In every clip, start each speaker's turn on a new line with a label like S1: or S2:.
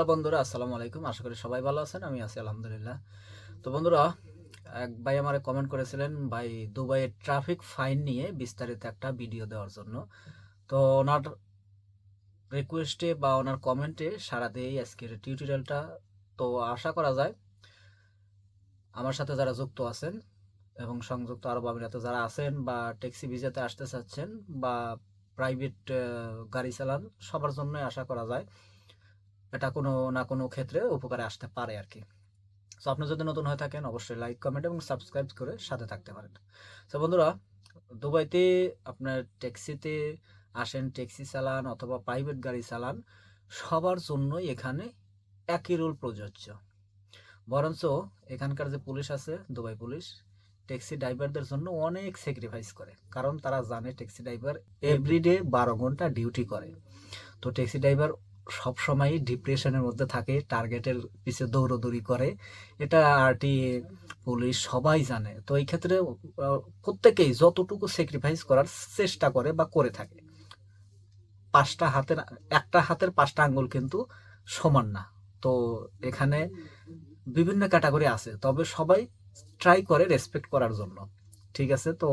S1: Hello বন্ধুরা, আসসালামু আলাইকুম। আশা করি সবাই ভালো আছেন। আমি আছি আলহামদুলিল্লাহ। তো বন্ধুরা, এক ভাই আমারে কমেন্ট করেছিলেন ভাই দুবাইয়ের ট্রাফিক ফাইন নিয়ে বিস্তারিত একটা ভিডিও দেওয়ার জন্য। তো ওনার রিকোয়েস্টে বা ওনার কমেন্টে সাড়া দিয়েই আজকের টিউটোরিয়ালটা। তো আশা করা যায় আমার সাথে যারা যুক্ত আছেন এবং সংযুক্ত আরব আমিরাতে যারা আছেন বা ট্যাক্সি ভিসাতে আসতে চাচ্ছেন বা প্রাইভেট গাড়ি চালান, সবার জন্যই আশা করা যায় এটা কোনো না কোনো ক্ষেত্রে উপকারে আসতে পারে আর কি। সো আপনি যদি নতুন হয়ে থাকেন অবশ্যই লাইক কমেন্ট এবং সাবস্ক্রাইব করে সাথে থাকতে পারেন। সো বন্ধুরা, দুবাইতে আপনার ট্যাক্সিতে আসেন, ট্যাক্সি চালান অথবা প্রাইভেট গাড়ি চালান, সবার জন্যই এখানে একই রুল প্রযোজ্য। বরঞ্চ এখানকার যে পুলিশ আছে, দুবাই পুলিশ, ট্যাক্সি ড্রাইভারদের জন্য অনেক স্যাক্রিফাইস করে, কারণ তারা জানে ট্যাক্সি ড্রাইভার এভরিডে 12 ঘন্টা ডিউটি করে। তো ট্যাক্সি ড্রাইভার সবসময় ডিপ্রেশনের মধ্যে থাকে, টার্গেটের পিছে দৌড়দৌড়ি করে, এটা আরটিএ পুলিশ সবাই জানে। তো এই ক্ষেত্রে প্রত্যেকেই যতটুকু স্যাক্রিফাইস করার চেষ্টা করে বা করে থাকে। পাঁচটা হাতের একটা হাতের পাঁচটা আঙ্গুল কিন্তু সমান না। তো এখানে বিভিন্ন ক্যাটাগরি আছে, তবে সবাই ট্রাই করে রেসপেক্ট করার জন্য। ঠিক আছে, তো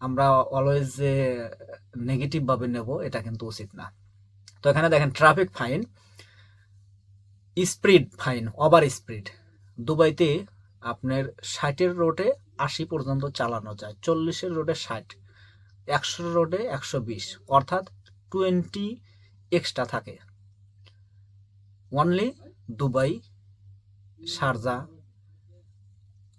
S1: আমরা অলওয়েজ যে নেগেটিভ ভাবে নেব এটা কিন্তু উচিত না। তো এখানে দেখেন traffic fine, speed fine, over speed. দুবাইতে আপনার 60-এর রোডে 80 পর্যন্ত চালানো যায়, 40-এর রোডে 60, 100 রোডে 120, অর্থাৎ 20 এক্সট্রা থাকে অনলি দুবাই, শারজা,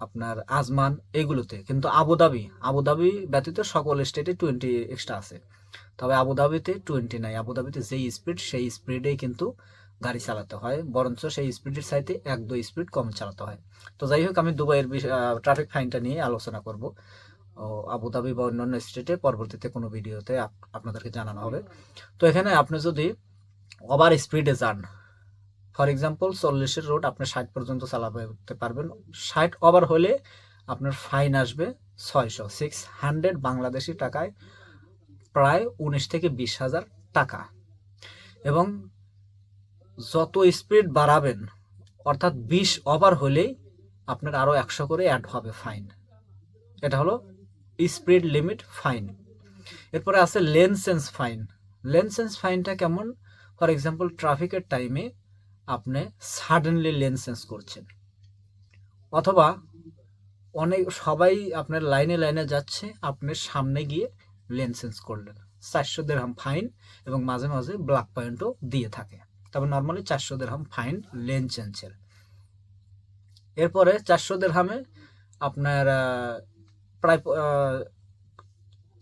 S1: আপনার আজমান, এগুলোতে। কিন্তু আবুধাবি ব্যতীত সকল স্টেটে 20 এক্সট্রা আছে, তবে আবুধাবিতে 20 নাই। আবুধাবিতে যেই স্পিড সেই স্পিডেই কিন্তু গাড়ি চালাতে হয়, বরঞ্চ সেই স্পিডের চাইতে 1-2 স্পিড কম চালাতে হয়। তো যাই হোক, আমি দুবাইয়ের ট্রাফিক ফাইনটা নিয়ে আলোচনা করব। আবুধাবি বা অন্যান্য স্টেটে পরবর্তীতে কোনো ভিডিওতে আপনাদেরকে জানানো হবে। তো এখানে আপনি যদি ওভার স্পিডে যান, ফর এক্সাম্পল 40-এর রোড আপনি 60 পর্যন্ত চালাতে পারবেন, 60 ওভার হলে আপনার ফাইন আসবে 600 বাংলাদেশি টাকায়, প্রায় 19 থেকে 20 হাজার টাকা। এবং যত স্পিড বাড়াবেন, অর্থাৎ 20 ওভার হলেই আপনার আরও 100 করে অ্যাড হবে ফাইন। এটা হলো স্পিড লিমিট ফাইন। এরপরে আছে lane change fine. Lane change ফাইনটা কেমন? ফর এক্সাম্পল ট্রাফিকের টাইমে আপনি সাডেনলি লেন চেঞ্জ করছেন, অথবা সবাই আপনার লাইনে লাইনে যাচ্ছে, আপনি সামনে গিয়ে লেন চেঞ্জ করলেন, 400 দিরহাম ফাইন। এবং মাঝে মাঝে ব্ল্যাক পয়েন্টও দিয়ে থাকে, তবে নর্মালি 400 দিরহাম ফাইন লেন চেঞ্জের। এরপরে 400 দিরহামে আপনার প্রায়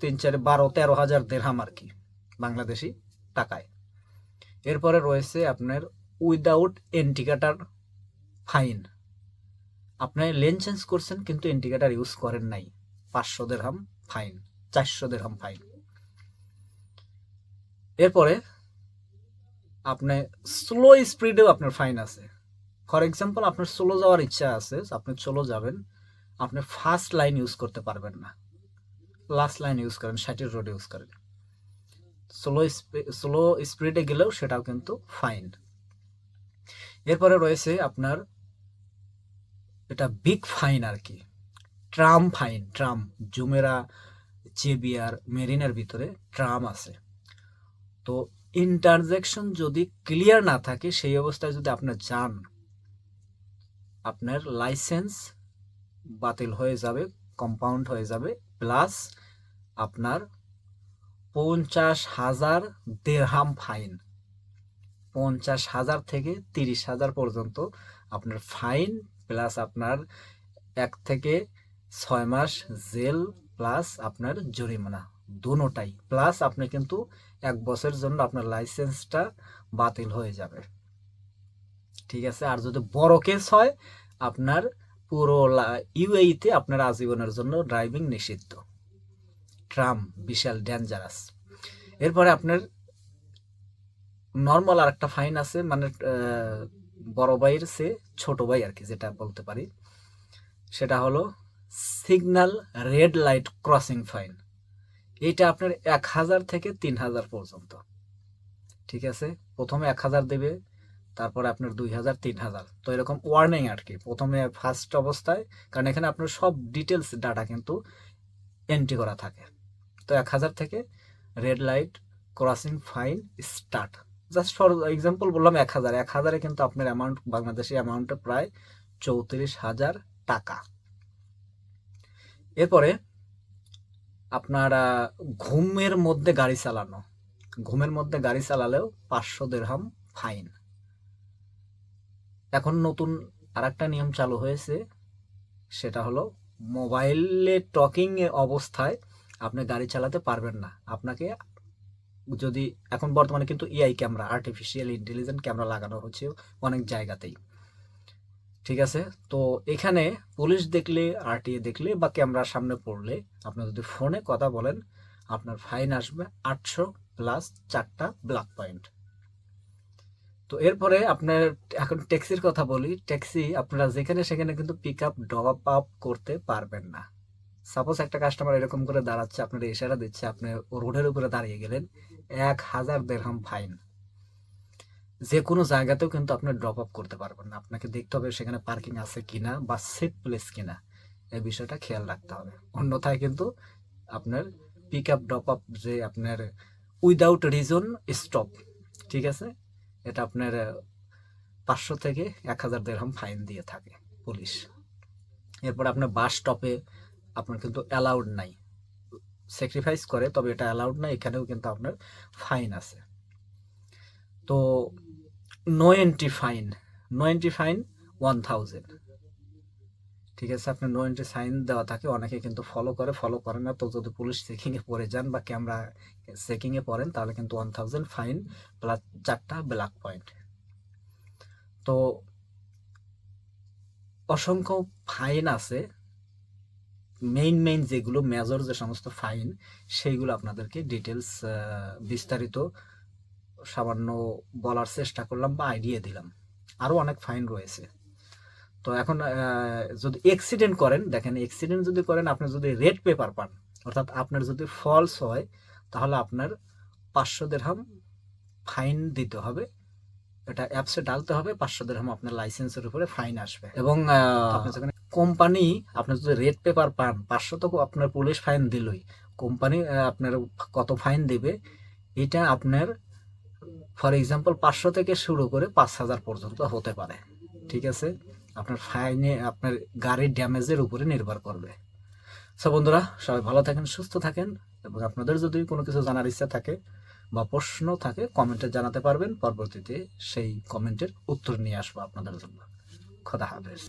S1: 3-4-12-13 হাজার দিরহাম আর কি, বাংলাদেশি টাকায়। এরপরে রয়েছে আপনার উইদাউট ইন্ডিকেটর ফাইন। আপনি লেন চেঞ্জ করছেন কিন্তু ইন্ডিকেটর ইউজ করেন নাই, 500 দিরহাম ফাইন, 400 দিরহাম ফাইন। এরপরে আপনি স্লো স্পিডেও আপনার ফাইন আছে। ফর এক্সাম্পল আপনার স্লো যাওয়ার ইচ্ছা আছে, আপনি স্লো যাবেন, আপনি ফার্স্ট লাইন ইউজ করতে পারবেন না, লাস্ট লাইন ইউজ করেন, 60-এর রোড ইউজ করেন, স্লো স্পিডে গেলেও সেটাও কিন্তু ফাইন। এরপরে রয়েছে আপনার এটা বিগ ফাইন আর কি, tram fine. Tram, Jumeirah, জেবিআর, mariner ভিতরে ট্রাম আছে। তো ইন্টারজেকশন যদি ক্লিয়ার না থাকে, সেই অবস্থায় যদি আপনি যান, আপনার লাইসেন্স বাতিল হয়ে যাবে, কম্পাউন্ড হয়ে যাবে, প্লাস আপনার 50,000 দিরহাম ফাইন। 50,000 থেকে 30,000 পর্যন্ত আপনার ফাইন, প্লাস আপনার 1 থেকে 6 মাস জেল, প্লাস আপনার জরিমানা, দুটোটাই। প্লাস আপনি কিন্তু 1 বছরের জন্য আপনার লাইসেন্সটা বাতিল হয়ে যাবে। ঠিক আছে, আর যদি বড় কেস হয়, আপনার পুরো ইউএইতে আপনার আজীবনের জন্য ড্রাইভিং নিষিদ্ধ। ট্রাম বিশাল ডেঞ্জারাস। এরপরে আপনার নর্মাল আর একটা ফাইন আছে, মানে বড় ভাইয়ের সে ছোট ভাই আর কি, যেটা বলতে পারি, সেটা হলো signal red light crossing fine. এইটা আপনার 1,000 থেকে 3,000 পর্যন্ত। ঠিক আছে, প্রথমে 1,000 দেবে, তারপরে আপনার 2000, 3000। তো এরকম ওয়ার্নিং আর কি প্রথমে ফার্স্ট অবস্থায়, কারণ এখানে আপনার সব ডিটেলস ডাটা কিন্তু এন্ট্রি করা থাকে। তো 1000 থেকে red light crossing fine start, just for example বললাম 1000। 1000-এ কিন্তু আপনার অ্যামাউন্ট, বাংলাদেশি অ্যামাউন্টটা প্রায় 34,000 টাকা। এরপরে আপনার ঘুমের মধ্যে গাড়ি চালানো, ঘুমের মধ্যে গাড়ি চালালেও 500 দিরহাম ফাইন। এখন নতুন আরেকটা নিয়ম চালু হয়েছে, সেটা হলো মোবাইলে টকিং অবস্থায় আপনি গাড়ি চালাতে পারবেন না। আপনাকে যদি, এখন বর্তমানে কিন্তু AI camera, artificial intelligent camera লাগানো হচ্ছে অনেক জায়গাতেই, ঠিক আছে। তো এখানে পুলিশ দেখলে, আরটিএ দেখলে বা ক্যামেরার সামনে পড়লে আপনি যদি ফোনে কথা বলেন, আপনার ফাইন আসবে 800 প্লাস 4টা ব্ল্যাক পয়েন্ট। তো এরপরে আপনার এখন ট্যাক্সির কথা বলি। ট্যাক্সি আপনারা যেখানে সেখানে কিন্তু পিক আপ ড্রপ আপ করতে পারবেন না। সাপোজ একটা কাস্টমার এরকম করে দাঁড়াচ্ছে, আপনার ইশারা দিচ্ছে, আপনি রোডের উপরে দাঁড়িয়ে গেলেন, 1000 দিরহাম ফাইন। যে কোনো জায়গাতেও কিন্তু আপনি ড্রপ আপ করতে পারবেন না। আপনাকে দেখতে হবে সেখানে পার্কিং আছে কিনা বা সেফ প্লেস কিনা, এই বিষয়টা খেয়াল রাখতে হবে। অন্যথায় কিন্তু আপনার পিক আপ ড্রপ আপ, যে আপনার উইদাউট রিজন স্টপ, ঠিক আছে, এটা আপনার 500 থেকে 1000 দিরহাম ফাইন দিয়ে থাকে পুলিশ। এরপর আপনার বাস স্টপে আপনার কিন্তু অ্যালাউড নাই, স্যাক্রিফাইস করে, তবে এটা অ্যালাউড নাই, এখানেও কিন্তু আপনার ফাইন আছে। তো no entry fine, no entry fine 1000, ঠিক আছে। আপনার নো এন্ট্রি সাইন দেওয়া থাকে, অনেকে কিন্তু ফলো করে না। তো যদি পুলিশ চেকিংয়ে পড়ে যান বা ক্যামেরা চেকিংয়ে পড়েন, তাহলে কিন্তু 1000 ফাইন প্লাস 4টা ব্ল্যাক পয়েন্ট। তো অসংখ্য ফাইন আছে, মেইন যেগুলো মেজর যে সমস্ত ফাইন, সেইগুলো আপনাদেরকে ডিটেলস বিস্তারিত সামান্য বলার চেষ্টা করলাম বা আইডিয়া দিলাম। আরও অনেক ফাইন রয়েছে। তো এখন যদি অ্যাক্সিডেন্ট করেন, দেখেন অ্যাক্সিডেন্ট যদি করেন, আপনি যদি রেড পেপার পান, অর্থাৎ আপনার যদি ফলস হয়, তাহলে আপনার 500 দিরহাম ফাইন দিতে হবে। এটা অ্যাপসে ডালতে হবে, 500 দিরহাম আপনার লাইসেন্সের উপরে ফাইন আসবে। এবং আপনি যখন কোম্পানি, আপনি যদি রেড পেপার পান, 500 তো আপনার পুলিশ ফাইন দিলই, কোম্পানি আপনার কত ফাইন দেবে, এটা আপনার ফর এক্সাম্পল 500 থেকে শুরু করে 5000 পর্যন্ত হতে পারে, ঠিক আছে। আপনার ফাইনে আপনার গাড়ির ড্যামেজের উপরে নির্ভর করবে। সো বন্ধুরা, সবাই ভালো থাকেন, সুস্থ থাকেন, এবং আপনাদের যদি কোনো কিছু জানার ইচ্ছা থাকে বা প্রশ্ন থাকে, কমেন্টে জানাতে পারবেন। পরবর্তীতে সেই কমেন্টের উত্তর নিয়ে আসবো আপনাদের জন্য। খোদা হাফেজ।